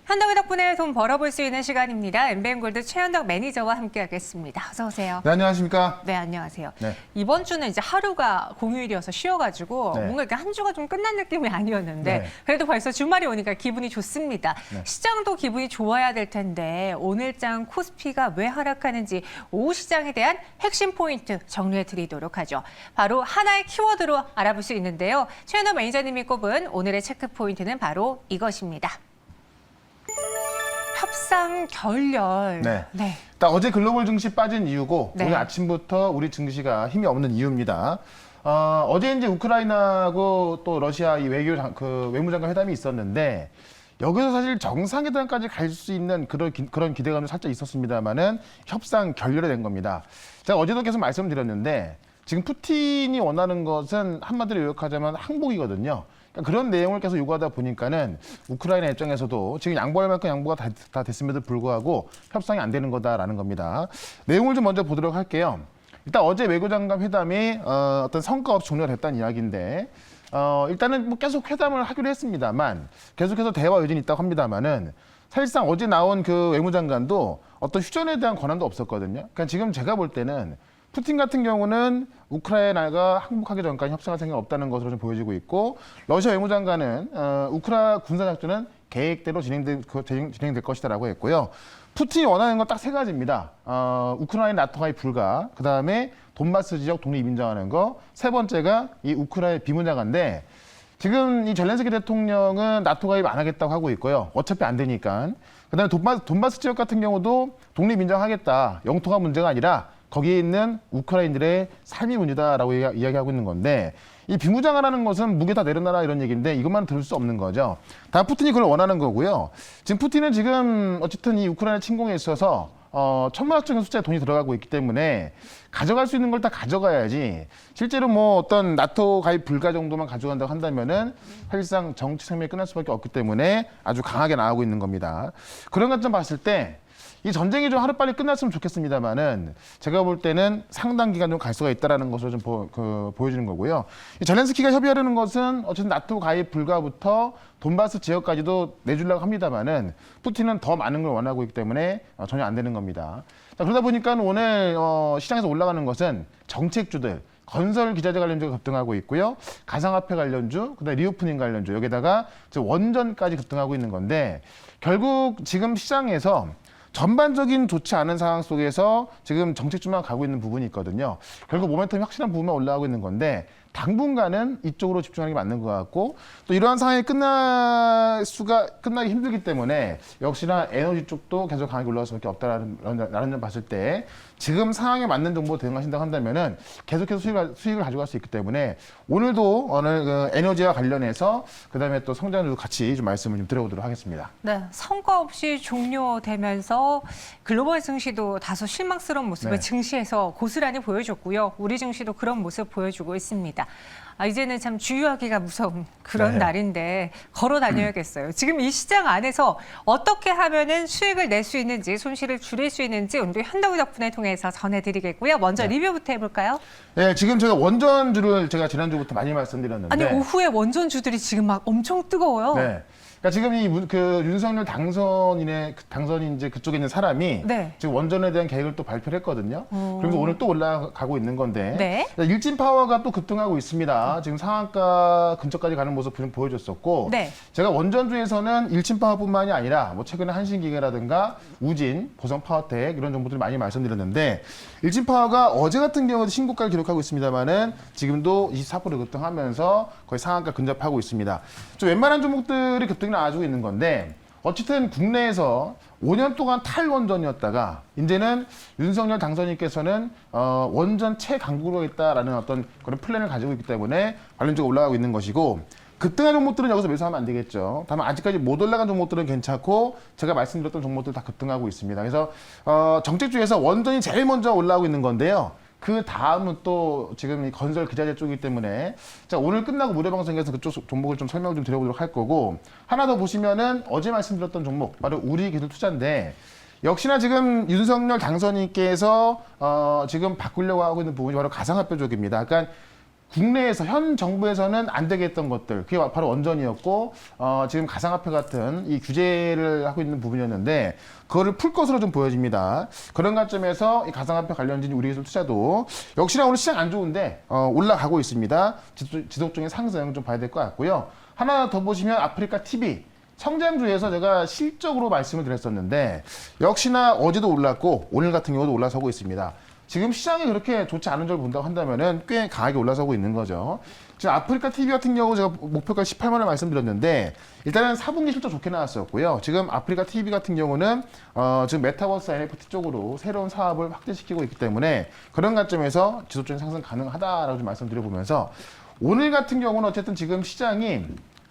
현덕의 덕분에 돈 벌어볼 수 있는 시간입니다. 엠비엔골드 최현덕 매니저와 함께하겠습니다. 어서 오세요. 네, 안녕하십니까? 네, 안녕하세요. 네. 이번 주는 이제 하루가 공휴일이어서 쉬어가지고 네. 뭔가 이렇게 한 주가 좀 끝난 느낌이 아니었는데 네. 그래도 벌써 주말이 오니까 기분이 좋습니다. 네. 시장도 기분이 좋아야 될 텐데 오늘장 코스피가 왜 하락하는지 오후 시장에 대한 핵심 포인트 정리해드리도록 하죠. 바로 하나의 키워드로 알아볼 수 있는데요. 최현덕 매니저님이 꼽은 오늘의 체크 포인트는 바로 이것입니다. 협상 결렬. 네. 네. 일단 어제 글로벌 증시 빠진 이유고 네. 오늘 아침부터 우리 증시가 힘이 없는 이유입니다. 어제 이제 우크라이나하고 또 러시아 이 외무장관 회담이 있었는데 여기서 사실 정상회담까지 갈 수 있는 그런 기대감이 살짝 있었습니다만은 협상 결렬이 된 겁니다. 제가 어제도 계속 말씀드렸는데 지금 푸틴이 원하는 것은 한마디로 요약하자면 항복이거든요. 그러니까 그런 내용을 계속 요구하다 보니까는 우크라이나 입장에서도 지금 양보할 만큼 양보가 다 됐음에도 불구하고 협상이 안 되는 거다라는 겁니다. 내용을 좀 먼저 보도록 할게요. 일단 어제 외교장관 회담이 어떤 성과 없이 종료가 됐다는 이야기인데 일단은 뭐 계속 회담을 하기로 했습니다만 계속해서 대화 여전히 있다고 합니다만은 사실상 어제 나온 그 외무장관도 어떤 휴전에 대한 권한도 없었거든요. 그러니까 지금 제가 볼 때는 푸틴 같은 경우는 우크라이나가 항복하기 전까지 협상할 생각이 없다는 것으로 좀 보여지고 있고 러시아 외무장관은 우크라이나 군사작전은 계획대로 진행될 것이다라고 했고요. 푸틴이 원하는 건 딱 세 가지입니다. 우크라이나 나토 가입 불가, 그다음에 돈바스 지역 독립 인정하는 거, 세 번째가 이 우크라이나 비문장관인데 지금 이 젤렌스키 대통령은 나토 가입 안 하겠다고 하고 있고요. 어차피 안 되니까. 그다음에 돈바스 지역 같은 경우도 독립 인정하겠다. 영토가 문제가 아니라 거기에 있는 우크라이나인들의 삶이 문제다라고 이야기하고 있는 건데 이 비무장화라는 것은 무게 다 내려놔라 이런 얘기인데 이것만 들을 수 없는 거죠. 다 푸틴이 그걸 원하는 거고요. 지금 푸틴은 지금 어쨌든 이 우크라이나 침공에 있어서 천문학적인 숫자에 돈이 들어가고 있기 때문에 가져갈 수 있는 걸 다 가져가야지 실제로 뭐 어떤 나토 가입 불가 정도만 가져간다고 한다면은 사실상 정치 생명이 끝날 수밖에 없기 때문에 아주 강하게 나오고 있는 겁니다. 그런 관점 봤을 때 이 전쟁이 좀 하루빨리 끝났으면 좋겠습니다만은 제가 볼 때는 상당 기간 좀 갈 수가 있다라는 것을 좀 보여주는 거고요. 이 젤렌스키가 협의하려는 것은 어쨌든 나토 가입 불가부터 돈바스 지역까지도 내주려고 합니다만은 푸틴은 더 많은 걸 원하고 있기 때문에 전혀 안 되는 겁니다. 자, 그러다 보니까 오늘 시장에서 올라가는 것은 정책주들 건설 기자재 관련주가 급등하고 있고요. 가상화폐 관련주, 그다음에 리오프닝 관련주 여기다가 원전까지 급등하고 있는 건데 결국 지금 시장에서 전반적인 좋지 않은 상황 속에서 지금 정책주만 가고 있는 부분이 있거든요. 결국 모멘텀이 확실한 부분만 올라가고 있는 건데 당분간은 이쪽으로 집중하는 게 맞는 것 같고 또 이러한 상황이 끝나기 힘들기 때문에 역시나 에너지 쪽도 계속 강하게 올라갈 수밖에 없다라는 점 봤을 때 지금 상황에 맞는 정보 대응하신다고 한다면은 계속해서 수익을 가져갈 수 있기 때문에 오늘도 오늘 에너지와 관련해서 그다음에 또 성장률도 같이 좀 말씀을 좀 드려보도록 하겠습니다. 네, 성과 없이 종료되면서 글로벌 증시도 다소 실망스러운 모습을 네. 증시에서 고스란히 보여줬고요. 우리 증시도 그런 모습 보여주고 있습니다. 이제는 참 주유하기가 무서운 그런 네. 날인데 걸어 다녀야겠어요. 지금 이 시장 안에서 어떻게 하면은 수익을 낼 수 있는지 손실을 줄일 수 있는지 오늘도 현덕의 덕분에 통해서 전해드리겠고요. 먼저 네. 리뷰부터 해볼까요? 네, 지금 제가 원전주를 제가 지난주부터 많이 말씀드렸는데 아니 오후에 원전주들이 지금 막 엄청 뜨거워요. 네. 그러니까 지금 윤석열 당선인 이제 그쪽에 있는 사람이 네. 지금 원전에 대한 계획을 또 발표를 했거든요. 그래서 오늘 또 올라가고 있는 건데 네. 일진 파워가 또 급등하고 있습니다. 지금 상한가 근처까지 가는 모습 보여줬었고 네. 제가 원전주에서는 일진 파워뿐만이 아니라 뭐 최근에 한신기계라든가 우진, 보성 파워텍 이런 정보들 많이 말씀드렸는데 일진 파워가 어제 같은 경우도 신고가를 기록하고 있습니다만은 지금도 24% 급등하면서 거의 상한가 근접하고 있습니다. 좀 웬만한 종목들이 급등이 나와주고 있는 건데 어쨌든 국내에서 5년 동안 탈원전이었다가 이제는 윤석열 당선인께서는 원전 최강국으로 하겠다라는 어떤 그런 플랜을 가지고 있기 때문에 관련주가 올라가고 있는 것이고 급등한 종목들은 여기서 매수하면 안 되겠죠. 다만 아직까지 못 올라간 종목들은 괜찮고 제가 말씀드렸던 종목들 다 급등하고 있습니다. 그래서 정책주에서 원전이 제일 먼저 올라오고 있는 건데요. 그 다음은 또 지금 이 건설 기자재 쪽이기 때문에 자 오늘 끝나고 무료 방송에서 그쪽 종목을 좀 설명을 좀 드려보도록 할 거고 하나 더 보시면은 어제 말씀드렸던 종목 바로 우리기술투자인데 역시나 지금 윤석열 당선인께서 지금 바꾸려고 하고 있는 부분이 바로 가상화폐 쪽입니다. 그러니까 국내에서 현 정부에서는 안 되겠던 것들, 그게 바로 원전이었고 지금 가상화폐 같은 이 규제를 하고 있는 부분이었는데 그거를 풀 것으로 좀 보여집니다. 그런 관점에서 이 가상화폐 관련진 우리기술 투자도 역시나 오늘 시장 안 좋은데 올라가고 있습니다. 지속적인 상승 좀 봐야 될 것 같고요. 하나 더 보시면 아프리카 TV. 성장주에서 제가 실적으로 말씀을 드렸었는데 역시나 어제도 올랐고 오늘 같은 경우도 올라서고 있습니다. 지금 시장이 그렇게 좋지 않은 줄 본다고 한다면은 꽤 강하게 올라서고 있는 거죠. 지금 아프리카 TV 같은 경우 제가 목표가 18만 원 말씀드렸는데 일단은 4분기 실적 좋게 나왔었고요. 지금 아프리카 TV 같은 경우는 지금 메타버스 NFT 쪽으로 새로운 사업을 확대시키고 있기 때문에 그런 관점에서 지속적인 상승 가능하다라고 좀 말씀드려보면서 오늘 같은 경우는 어쨌든 지금 시장이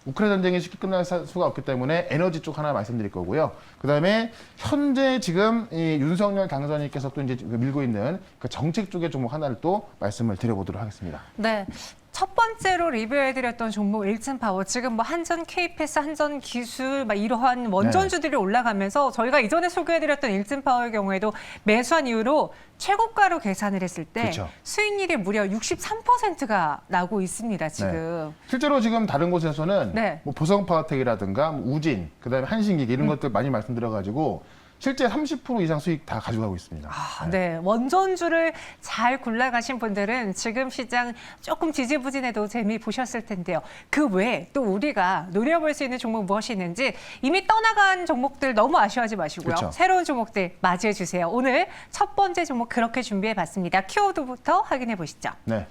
우크라이나 전쟁이 쉽게 끝날 수가 없기 때문에 에너지 쪽 하나 말씀드릴 거고요. 그다음에 현재 지금 이 윤석열 당선인께서 또 이제 밀고 있는 그 정책 쪽의 종목 하나를 또 말씀을 드려보도록 하겠습니다. 네. 첫 번째로 리뷰해드렸던 종목 일진파워, 지금 뭐 한전 KPS, 한전 기술 막 이러한 원전주들이 올라가면서 저희가 이전에 소개해드렸던 일진파워의 경우에도 매수한 이후로 최고가로 계산을 했을 때 그렇죠. 수익률이 무려 63%가 나고 있습니다. 지금. 실제로 지금 다른 곳에서는 네. 뭐 보성파워텍이라든가 뭐 우진, 그다음에 한신기기 이런 것들 많이 말씀드려가지고 실제 30% 이상 수익 다 가져가고 있습니다. 네. 원전주를 잘 골라가신 분들은 지금 시장 조금 지지부진해도 재미 보셨을 텐데요. 그 외에 또 우리가 노려볼 수 있는 종목 무엇이 있는지 이미 떠나간 종목들 너무 아쉬워하지 마시고요. 그렇죠. 새로운 종목들 맞이해 주세요. 오늘 첫 번째 종목 그렇게 준비해봤습니다. 키워드부터 확인해 보시죠. 네.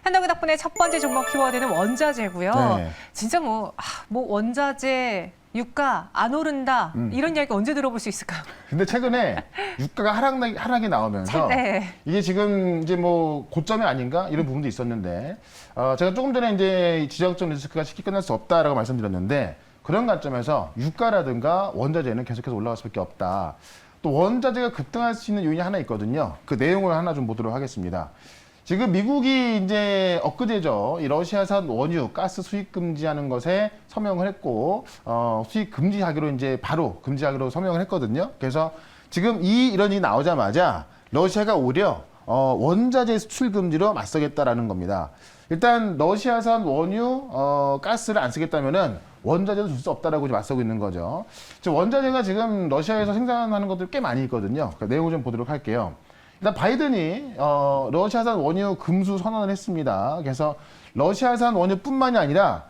현덕이 덕분에 첫 번째 종목 키워드는 원자재고요. 네. 진짜 뭐 원자재 유가 안 오른다 이런 이야기 언제 들어볼 수 있을까요? 근데 최근에 유가가 하락이 나오면서 네. 이게 지금 이제 뭐 고점이 아닌가 이런 부분도 있었는데 제가 조금 전에 이제 지정적 리스크가 쉽게 끝날 수 없다라고 말씀드렸는데 그런 관점에서 유가라든가 원자재는 계속해서 올라갈 수밖에 없다. 또 원자재가 급등할 수 있는 요인이 하나 있거든요. 그 내용을 하나 좀 보도록 하겠습니다. 지금 미국이 이제 엊그제죠. 이 러시아산 원유, 가스 수입 금지하는 것에 서명을 했고, 수입 금지하기로 이제 바로 금지하기로 서명을 했거든요. 그래서 지금 이런 일이 나오자마자 러시아가 오히려 원자재 수출 금지로 맞서겠다라는 겁니다. 일단 러시아산 원유, 가스를 안 쓰겠다면은 원자재도 줄 수 없다라고 맞서고 있는 거죠. 원자재가 지금 러시아에서 생산하는 것들 꽤 많이 있거든요. 그 내용을 좀 보도록 할게요. 일단 바이든이 러시아산 원유 금수 선언을 했습니다. 그래서 러시아산 원유뿐만이 아니라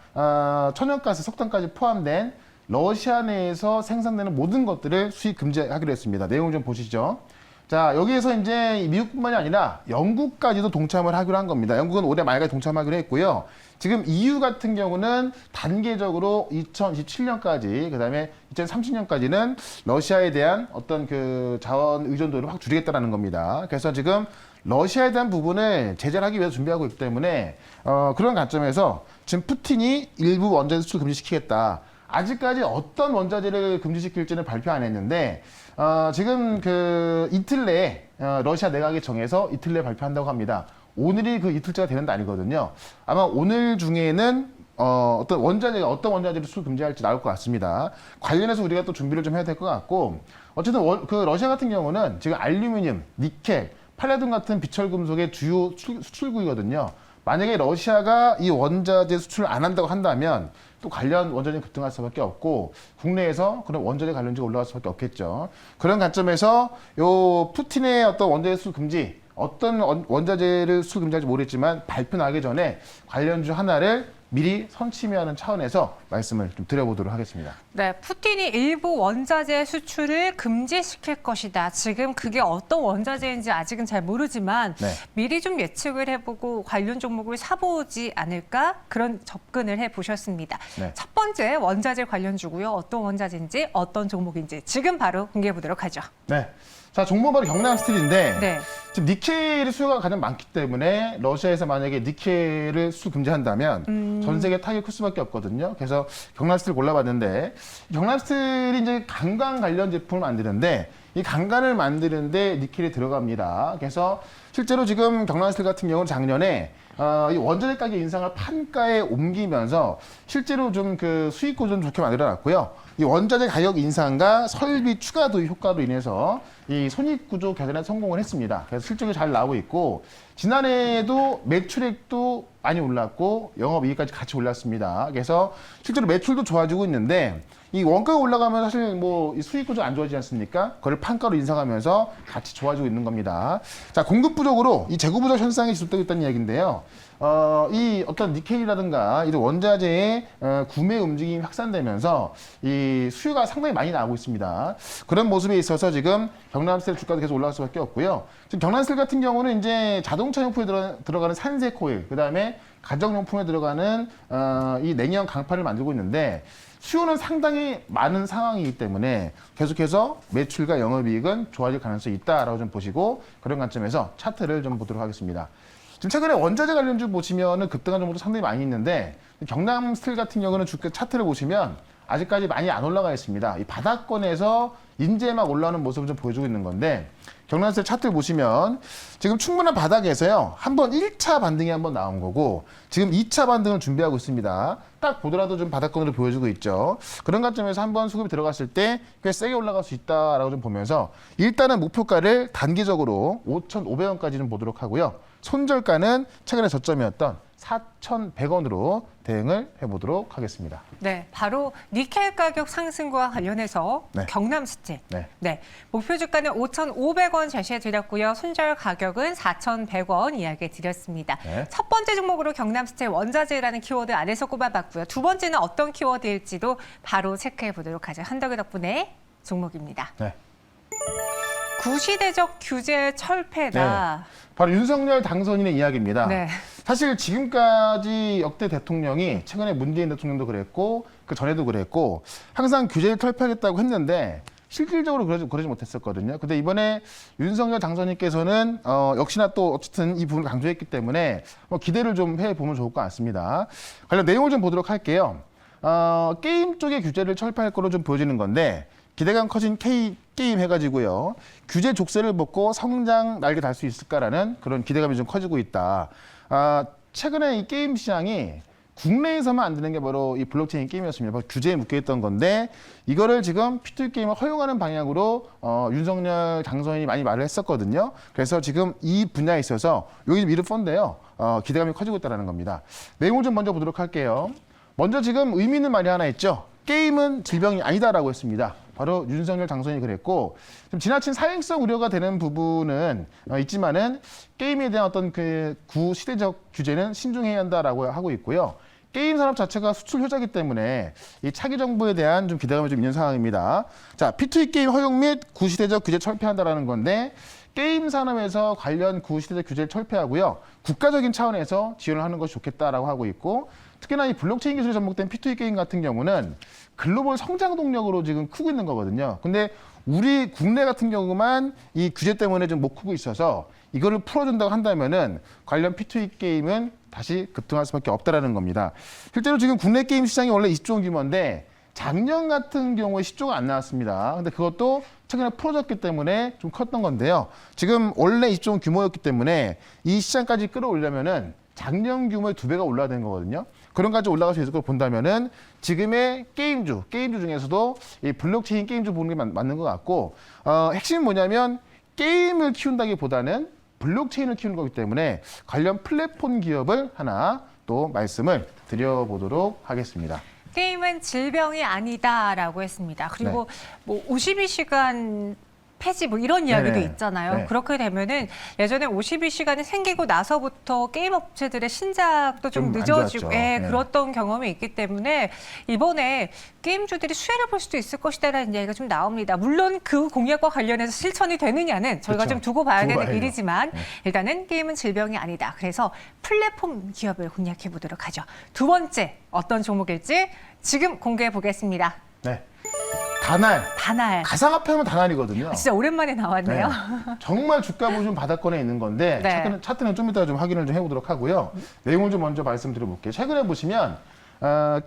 천연가스, 석탄까지 포함된 러시아 내에서 생산되는 모든 것들을 수입 금지하기로 했습니다. 내용을 좀 보시죠. 자, 여기에서 이제 미국뿐만이 아니라 영국까지도 동참을 하기로 한 겁니다. 영국은 올해 말까지 동참하기로 했고요. 지금 EU 같은 경우는 단계적으로 2027년까지, 그 다음에 2030년까지는 러시아에 대한 어떤 그 자원 의존도를 확 줄이겠다라는 겁니다. 그래서 지금 러시아에 대한 부분을 제재를 하기 위해서 준비하고 있기 때문에 그런 관점에서 지금 푸틴이 일부 원자재 수출 금지시키겠다. 아직까지 어떤 원자재를 금지시킬지는 발표 안 했는데 지금 그 이틀 내에 러시아 내각이 정해서 이틀 내에 발표한다고 합니다. 오늘이 그 이틀째가 되는 날이거든요. 아마 오늘 중에는 어떤 원자재를 수출 금지할지 나올 것 같습니다. 관련해서 우리가 또 준비를 좀 해야 될 것 같고 어쨌든 그 러시아 같은 경우는 지금 알루미늄, 니켈, 팔라듐 같은 비철 금속의 주요 수출국이거든요. 만약에 러시아가 이 원자재 수출을 안 한다고 한다면 또 관련 원자재 급등할 수밖에 없고 국내에서 그런 원자재 관련주가 올라갈 수밖에 없겠죠. 그런 관점에서 요 푸틴의 어떤 원자재 수출 금지, 어떤 원자재를 수출 금지할지 모르겠지만 발표 나기 전에 관련주 하나를 미리 선침해하는 차원에서 말씀을 좀 드려보도록 하겠습니다. 네, 푸틴이 일부 원자재 수출을 금지시킬 것이다. 지금 그게 어떤 원자재인지 아직은 잘 모르지만 네. 미리 좀 예측을 해보고 관련 종목을 사보지 않을까 그런 접근을 해보셨습니다. 네. 첫 번째 원자재 관련주고요. 어떤 원자재인지 어떤 종목인지 지금 바로 공개해보도록 하죠. 네. 자, 종목은 바로 경남스틸인데 네. 지금 니켈 수요가 가장 많기 때문에 러시아에서 만약에 니켈을 수출 금지한다면 전 세계 타격이 클 수밖에 없거든요. 그래서 경남스틸 골라봤는데 경남스틸이 이제 관광 관련 제품을 만드는데 이 강간을 만드는데 니켈이 들어갑니다. 그래서 실제로 지금 경남스틸 같은 경우는 작년에 이 원자재 가격 인상을 판가에 옮기면서 실제로 좀 그 수익 구조 좀 좋게 만들어놨고요. 이 원자재 가격 인상과 설비 추가 도입 효과로 인해서 이 손익 구조 개선에 성공을 했습니다. 그래서 실적이 잘 나오고 있고 지난해에도 매출액도 많이 올랐고 영업이익까지 같이 올랐습니다. 그래서 실제로 매출도 좋아지고 있는데 이 원가가 올라가면 사실 뭐 이 수익 구조 안 좋아지지 않습니까? 그걸 판가로 인상하면서 같이 좋아지고 있는 겁니다. 자, 공급 부족으로 이 재고 부족 현상이 지속되고 있다는 이야기인데요. 이 어떤 니켈이라든가 이런 원자재의 구매 움직임이 확산되면서 이 수요가 상당히 많이 나오고 있습니다. 그런 모습에 있어서 지금 경남스틸 주가도 계속 올라갈 수밖에 없고요. 지금 경남스틸 같은 경우는 이제 자동차 용품에 들어가는 산세 코일, 그다음에 가정용품에 들어가는 이 냉형 강판을 만들고 있는데 수요는 상당히 많은 상황이기 때문에 계속해서 매출과 영업이익은 좋아질 가능성이 있다라고 좀 보시고 그런 관점에서 차트를 좀 보도록 하겠습니다. 지금 최근에 원자재 관련주 보시면은 급등한 종목도 상당히 많이 있는데 경남스틸 같은 경우는 주가 차트를 보시면 아직까지 많이 안 올라가 있습니다. 이 바닥권에서 이제 막 올라오는 모습을 좀 보여주고 있는 건데 경남스틸 차트를 보시면 지금 충분한 바닥에서요. 한번 1차 반등이 한번 나온 거고 지금 2차 반등을 준비하고 있습니다. 딱 보더라도 좀 바닥권으로 보여주고 있죠. 그런 관점에서 한번 수급이 들어갔을 때 꽤 세게 올라갈 수 있다라고 좀 보면서 일단은 목표가를 단기적으로 5,500원까지 좀 보도록 하고요. 손절가는 최근에 저점이었던 4,100원으로 대응을 해보도록 하겠습니다. 네, 바로 니켈 가격 상승과 관련해서 네. 경남스틸. 네. 네, 목표 주가는 5,500원 제시해 드렸고요. 손절 가격은 4,100원 이야기해 드렸습니다. 네. 첫 번째 종목으로 경남스틸 원자재라는 키워드 안에서 꼽아봤고요. 두 번째는 어떤 키워드일지도 바로 체크해 보도록 하죠. 한덕의 덕분에 종목입니다. 네. 구시대적 규제 철폐다. 바로 윤석열 당선인의 이야기입니다. 네. 사실 지금까지 역대 대통령이 최근에 문재인 대통령도 그랬고 그 전에도 그랬고 항상 규제를 철폐하겠다고 했는데 실질적으로 그러지 못했었거든요. 근데 이번에 윤석열 당선인께서는 역시나 또 어쨌든 이 부분을 강조했기 때문에 기대를 좀 해보면 좋을 것 같습니다. 관련 내용을 좀 보도록 할게요. 게임 쪽의 규제를 철폐할 거로 좀 보여지는 건데 기대감 커진 게임 해가지고요. 규제 족쇄를 벗고 성장 날개 달 수 있을까라는 그런 기대감이 좀 커지고 있다. 최근에 이 게임 시장이 국내에서만 안 되는 게 바로 이 블록체인 게임이었습니다. 바로 규제에 묶여있던 건데 이거를 지금 P2E 게임을 허용하는 방향으로 윤석열 당선인이 많이 말을 했었거든요. 그래서 지금 이 분야에 있어서 여기 좀 미르 펀드예요. 기대감이 커지고 있다는 겁니다. 내용을 좀 먼저 보도록 할게요. 먼저 지금 의미 있는 말이 하나 있죠. 게임은 질병이 아니다라고 했습니다. 바로 윤석열 당선인이 그랬고 좀 지나친 사행성 우려가 되는 부분은 있지만은 게임에 대한 어떤 그 구시대적 규제는 신중해야 한다라고 하고 있고요. 게임 산업 자체가 수출 효자이기 때문에 이 차기 정부에 대한 좀 기대감이 좀 있는 상황입니다. 자, P2E 게임 허용 및 구시대적 규제 철폐한다라는 건데 게임 산업에서 관련 구시대적 규제를 철폐하고요. 국가적인 차원에서 지원을 하는 것이 좋겠다라고 하고 있고 특히나 이 블록체인 기술이 접목된 P2E 게임 같은 경우는 글로벌 성장 동력으로 지금 크고 있는 거거든요. 근데 우리 국내 같은 경우만 이 규제 때문에 좀 못 크고 있어서 이거를 풀어준다고 한다면은 관련 P2E 게임은 다시 급등할 수밖에 없다라는 겁니다. 실제로 지금 국내 게임 시장이 원래 20조 원 규모인데 작년 같은 경우에 10조가 안 나왔습니다. 근데 그것도 최근에 풀어졌기 때문에 좀 컸던 건데요. 지금 원래 20조 원 규모였기 때문에 이 시장까지 끌어올려면은 작년 규모의 2배가 올라야 되는 거거든요. 그런 까지 올라갈 수 있을 걸 본다면은 지금의 게임주 중에서도 이 블록체인 게임주 보는 게 맞는 것 같고 핵심은 뭐냐면 게임을 키운다기보다는 블록체인을 키우는 거기 때문에 관련 플랫폼 기업을 하나 또 말씀을 드려보도록 하겠습니다. 게임은 질병이 아니다라고 했습니다. 그리고 뭐 52시간 폐지 뭐 이런 이야기도 네네. 있잖아요. 네. 그렇게 되면은 예전에 52시간이 생기고 나서부터 게임 업체들의 신작도 좀 좀 안 늦어지고 좋았죠. 예, 네. 그랬던 경험이 있기 때문에 이번에 게임주들이 수혜를 볼 수도 있을 것이다라는 이야기가 좀 나옵니다. 물론 그 공약과 관련해서 실천이 되느냐는 저희가 그렇죠. 좀 두고 봐야 두고 되는 봐야죠. 일이지만 네. 일단은 게임은 질병이 아니다. 그래서 플랫폼 기업을 공략해 보도록 하죠. 두 번째 어떤 종목일지 지금 공개해 보겠습니다. 네. 다날. 다날. 가상화폐하면 다날이거든요. 진짜 오랜만에 나왔네요. 네. 정말 주가 보시면 바닥권에 있는 건데 네. 차트는 좀 이따 좀 확인을 좀 해보도록 하고요. 내용을 좀 먼저 말씀드려볼게요. 최근에 보시면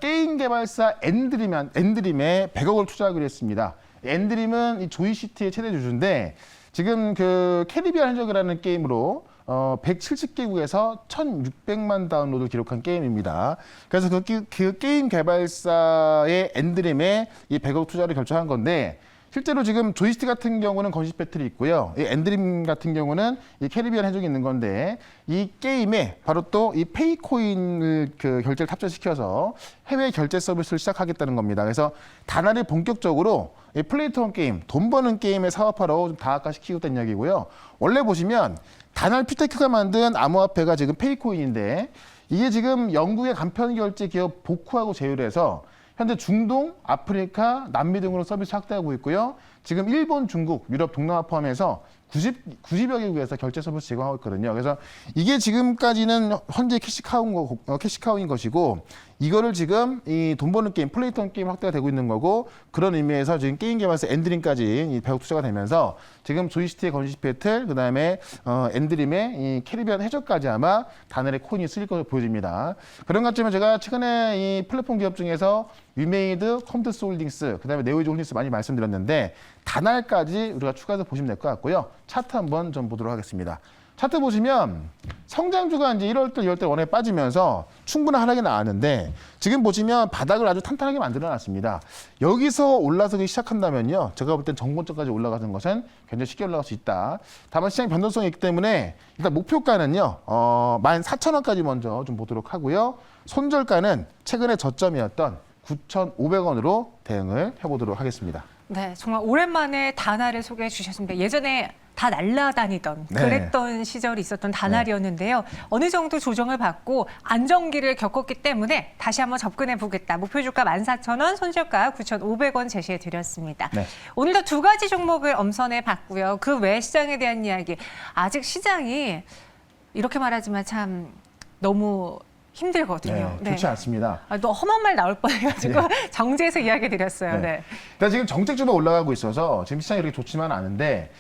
게임 개발사 엔드림에 100억을 투자하기로 했습니다. 엔드림은 이 조이시티의 최대 주주인데 지금 그 캐리비안 해적이라는 게임으로 170개국에서 1,600만 다운로드를 기록한 게임입니다. 그래서 그 게임 개발사의 엔드림에 이 100억 투자를 결정한 건데 실제로 지금 조이스틱 같은 경우는 건식 배틀이 있고요. 이 엔드림 같은 경우는 이 캐리비안 해적이 있는 건데 이 게임에 바로 또 이 페이코인을 그 결제를 탑재시켜서 해외 결제 서비스를 시작하겠다는 겁니다. 그래서 다나를 본격적으로 이 플레이투원 게임, 돈 버는 게임에 사업화로 좀 다각화시키겠다는 이야기고요. 원래 보시면 다날 퓨테크가 만든 암호화폐가 지금 페이코인인데 이게 지금 영국의 간편 결제 기업 보쿠하고 제휴해서 현재 중동, 아프리카, 남미 등으로 서비스 확대하고 있고요. 지금 일본, 중국, 유럽, 동남아 포함해서 90여 개국에서 결제 서비스 제공하고 있거든요. 그래서 이게 지금까지는 현재 캐시카우인 것이고 이거를 지금 이 돈 버는 게임, 플레이턴 게임 확대가 되고 있는 거고 그런 의미에서 지금 게임 개발사 엔드림까지 이 100억 투자가 되면서 지금 조이시티의 건식 배틀, 그다음에 엔드림의 이 캐리비안 해적까지 아마 다날의 코인이 쓰일 것으로 보여집니다. 그런 관점에 제가 최근에 이 플랫폼 기업 중에서 위메이드, 컴퓨터스 홀딩스, 그다음에 네오이즈 홀딩스 많이 말씀드렸는데 다날까지 우리가 추가해서 보시면 될 것 같고요. 차트 한번 좀 보도록 하겠습니다. 차트 보시면 성장주가 이제 1월달, 2월달 원에 빠지면서 충분한 하락이 나왔는데 지금 보시면 바닥을 아주 탄탄하게 만들어놨습니다. 여기서 올라서기 시작한다면요. 제가 볼 땐 정고점까지 올라가는 것은 굉장히 쉽게 올라갈 수 있다. 다만 시장 변동성이 있기 때문에 일단 목표가는요. 14,000원까지 먼저 좀 보도록 하고요. 손절가는 최근에 저점이었던 9,500원으로 대응을 해보도록 하겠습니다. 네, 정말 오랜만에 다날을 소개해 주셨습니다. 예전에 다 날아다니던 네. 그랬던 시절이 있었던 다날이었는데요. 어느 정도 조정을 받고 안정기를 겪었기 때문에 다시 한번 접근해 보겠다. 목표 주가 14,000원, 손절가 9,500원 제시해 드렸습니다. 네. 오늘도 두 가지 종목을 엄선해 봤고요. 그 외 시장에 대한 이야기. 아직 시장이 이렇게 말하지만 참 너무 힘들거든요. 네, 좋지 않습니다. 또 험한 말 나올 뻔해가지고 정제해서 이야기 드렸어요. 네. 네. 일단 지금 정책주가 올라가고 있어서 지금 시장이 이렇게 좋지만 않은데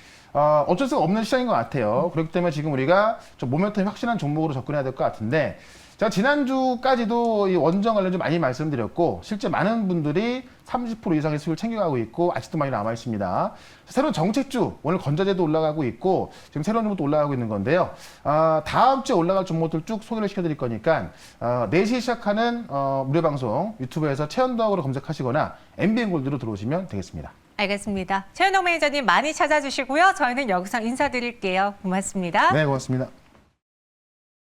어쩔 수가 없는 시장인 것 같아요. 그렇기 때문에 지금 우리가 좀 모멘텀이 확실한 종목으로 접근해야 될 것 같은데 제가 지난주까지도 이 원정 관련 좀 많이 말씀드렸고 실제 많은 분들이 30% 이상의 수익을 챙겨가고 있고 아직도 많이 남아 있습니다. 새로운 정책주 오늘 건자재도 올라가고 있고 지금 새로운 종목도 올라가고 있는 건데요. 다음 주에 올라갈 종목들 쭉 소개를 시켜드릴 거니까 4시에 시작하는 무료 방송 유튜브에서 최현덕으로 검색하시거나 MBN 골드로 들어오시면 되겠습니다. 알겠습니다. 최현동 매니저님 많이 찾아주시고요. 저희는 여기서 인사드릴게요. 고맙습니다. 네, 고맙습니다.